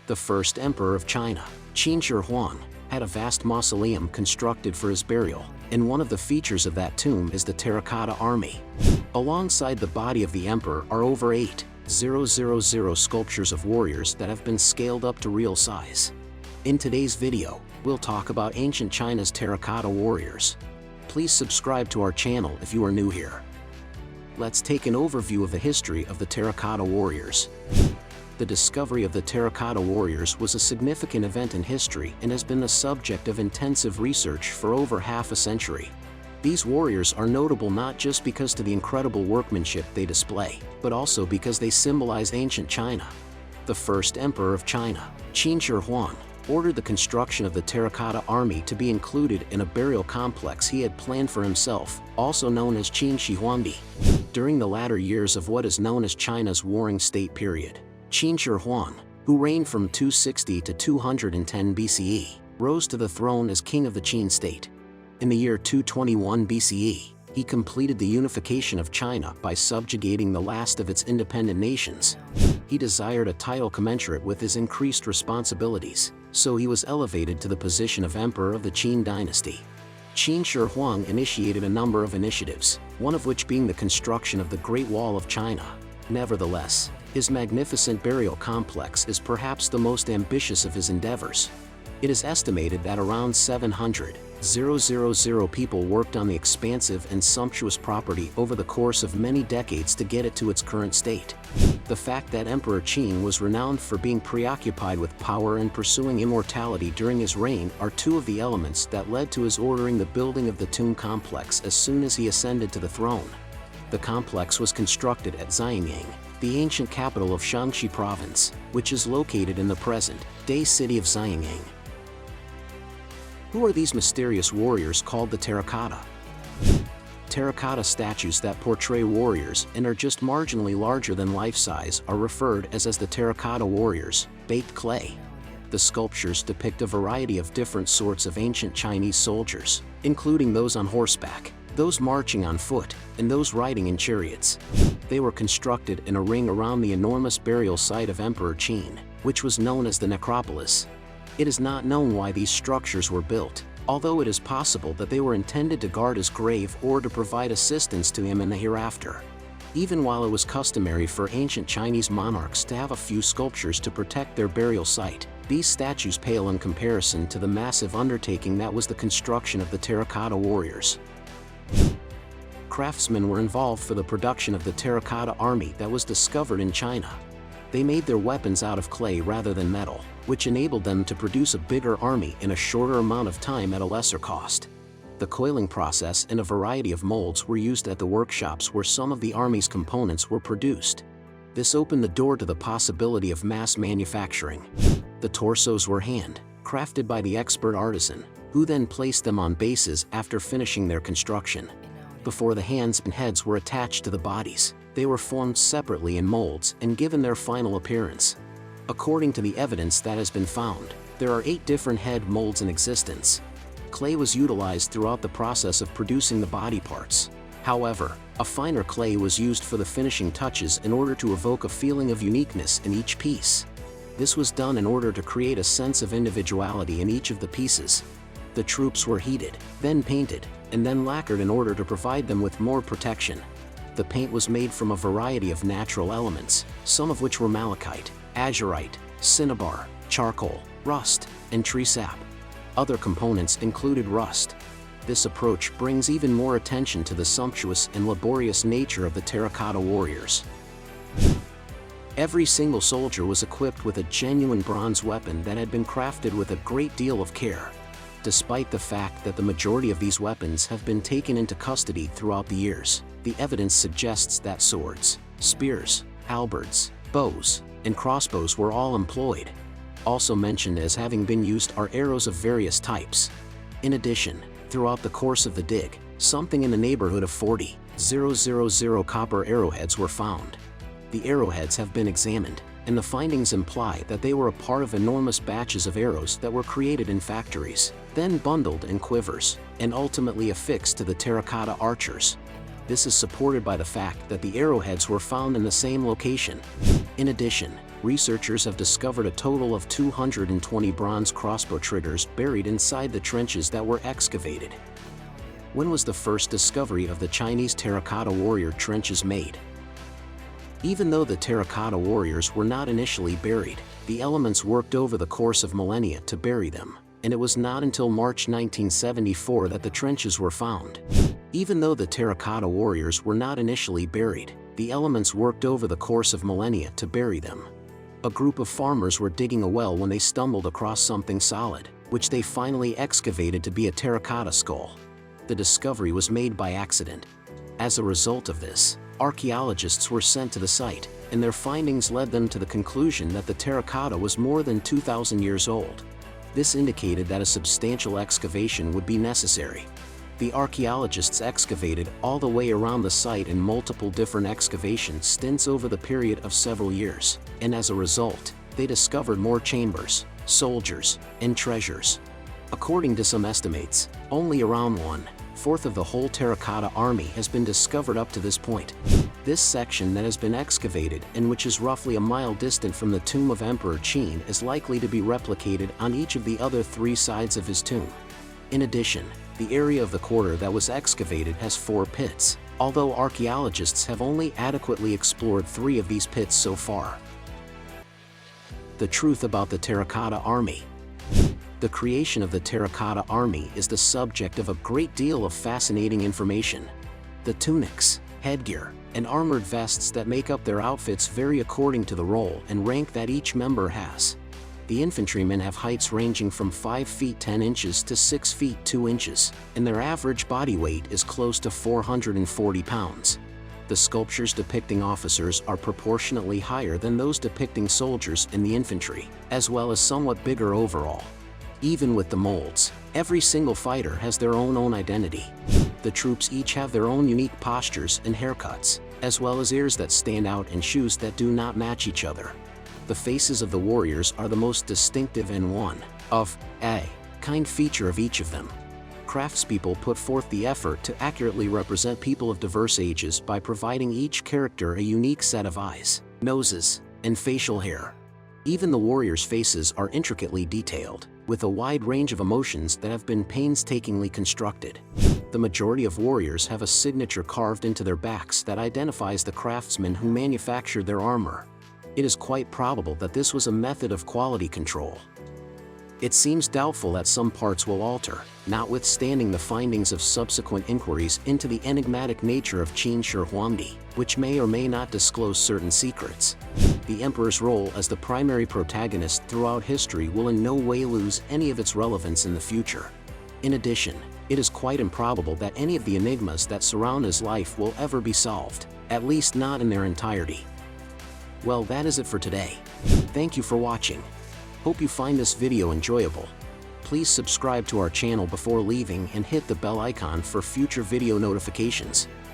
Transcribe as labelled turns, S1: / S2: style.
S1: The first emperor of China, Qin Shi Huang, had a vast mausoleum constructed for his burial, and one of the features of that tomb is the Terracotta Army. Alongside the body of the emperor are over 8,000 sculptures of warriors that have been scaled up to real size. In today's video, we'll talk about ancient China's Terracotta Warriors. Please subscribe to our channel if you are new here. Let's take an overview of the history of the Terracotta Warriors. The discovery of the Terracotta Warriors was a significant event in history and has been the subject of intensive research for over half a century. These warriors are notable not just because of the incredible workmanship they display, but also because they symbolize ancient China. The first emperor of China, Qin Shi Huang, ordered the construction of the Terracotta Army to be included in a burial complex he had planned for himself, also known as Qin Xi Huangdi. During the latter years of what is known as China's Warring State period, Qin Shi Huang, who reigned from 260 to 210 BCE, rose to the throne as king of the Qin state. In the year 221 BCE, he completed the unification of China by subjugating the last of its independent nations. He desired a title commensurate with his increased responsibilities, so he was elevated to the position of emperor of the Qin dynasty. Qin Shi Huang initiated a number of initiatives, one of which being the construction of the Great Wall of China. Nevertheless, his magnificent burial complex is perhaps the most ambitious of his endeavors. It is estimated that around 700,000 people worked on the expansive and sumptuous property over the course of many decades to get it to its current state. The fact that Emperor Qin was renowned for being preoccupied with power and pursuing immortality during his reign are two of the elements that led to his ordering the building of the tomb complex as soon as he ascended to the throne. The complex was constructed at Xi'an, the ancient capital of Shaanxi province, which is located in the present-day city of Xi'an. Who are these mysterious warriors called the Terracotta? Terracotta statues that portray warriors and are just marginally larger than life-size are referred as the Terracotta Warriors, baked clay. The sculptures depict a variety of different sorts of ancient Chinese soldiers, including those on horseback, those marching on foot, and those riding in chariots. They were constructed in a ring around the enormous burial site of Emperor Qin, which was known as the necropolis. It is not known why these structures were built, although it is possible that they were intended to guard his grave or to provide assistance to him in the hereafter. Even while it was customary for ancient Chinese monarchs to have a few sculptures to protect their burial site, these statues pale in comparison to the massive undertaking that was the construction of the Terracotta Warriors. Craftsmen were involved for the production of the Terracotta Army that was discovered in China. They made their weapons out of clay rather than metal, which enabled them to produce a bigger army in a shorter amount of time at a lesser cost. The coiling process and a variety of molds were used at the workshops where some of the army's components were produced. This opened the door to the possibility of mass manufacturing. The torsos were hand-crafted by the expert artisan, who then placed them on bases after finishing their construction. Before the hands and heads were attached to the bodies, they were formed separately in molds and given their final appearance. According to the evidence that has been found, there are 8 different head molds in existence. Clay was utilized throughout the process of producing the body parts. However, a finer clay was used for the finishing touches in order to evoke a feeling of uniqueness in each piece. This was done in order to create a sense of individuality in each of the pieces. The troops were heated, then painted, and then lacquered in order to provide them with more protection. The paint was made from a variety of natural elements, some of which were malachite, azurite, cinnabar, charcoal, rust, and tree sap. Other components included rust. This approach brings even more attention to the sumptuous and laborious nature of the Terracotta Warriors. Every single soldier was equipped with a genuine bronze weapon that had been crafted with a great deal of care. Despite the fact that the majority of these weapons have been taken into custody throughout the years, the evidence suggests that swords, spears, halberds, bows, and crossbows were all employed. Also mentioned as having been used are arrows of various types. In addition, throughout the course of the dig, something in the neighborhood of 40,000 copper arrowheads were found. The arrowheads have been examined, and the findings imply that they were a part of enormous batches of arrows that were created in factories, then bundled in quivers, and ultimately affixed to the terracotta archers. This is supported by the fact that the arrowheads were found in the same location. In addition, researchers have discovered a total of 220 bronze crossbow triggers buried inside the trenches that were excavated. When was the first discovery of the Chinese Terracotta Warrior trenches made? Even though the Terracotta Warriors were not initially buried, the elements worked over the course of millennia to bury them, and it was not until March 1974 that the trenches were found. Even though the Terracotta Warriors were not initially buried, the elements worked over the course of millennia to bury them. A group of farmers were digging a well when they stumbled across something solid, which they finally excavated to be a terracotta skull. The discovery was made by accident. As a result of this, archaeologists were sent to the site, and their findings led them to the conclusion that the terracotta was more than 2,000 years old. This indicated that a substantial excavation would be necessary. The archaeologists excavated all the way around the site in multiple different excavation stints over the period of several years, and as a result, they discovered more chambers, soldiers, and treasures. According to some estimates, only around 1/4 of the whole Terracotta Army has been discovered up to this point. This section that has been excavated and which is roughly a mile distant from the tomb of Emperor Qin is likely to be replicated on each of the other 3 sides of his tomb. In addition, the area of the quarter that was excavated has 4 pits, although archaeologists have only adequately explored 3 of these pits so far. The truth about the Terracotta Army. The creation of the Terracotta Army is the subject of a great deal of fascinating information. The tunics, headgear, and armored vests that make up their outfits vary according to the role and rank that each member has. The infantrymen have heights ranging from 5 feet 10 inches to 6 feet 2 inches, and their average body weight is close to 440 pounds. The sculptures depicting officers are proportionately higher than those depicting soldiers in the infantry, as well as somewhat bigger overall. Even with the molds, every single fighter has their own identity. The troops each have their own unique postures and haircuts, as well as ears that stand out and shoes that do not match each other. The faces of the warriors are the most distinctive and one-of-a-kind feature of each of them. Craftspeople put forth the effort to accurately represent people of diverse ages by providing each character a unique set of eyes, noses, and facial hair. Even the warriors' faces are intricately detailed, with a wide range of emotions that have been painstakingly constructed. The majority of warriors have a signature carved into their backs that identifies the craftsmen who manufactured their armor. It is quite probable that this was a method of quality control. It seems doubtful that some parts will alter, notwithstanding the findings of subsequent inquiries into the enigmatic nature of Qin Shi Huangdi, which may or may not disclose certain secrets. The emperor's role as the primary protagonist throughout history will in no way lose any of its relevance in the future. In addition, it is quite improbable that any of the enigmas that surround his life will ever be solved, at least not in their entirety. Well, that is it for today. Thank you for watching. Hope you find this video enjoyable. Please subscribe to our channel before leaving and hit the bell icon for future video notifications.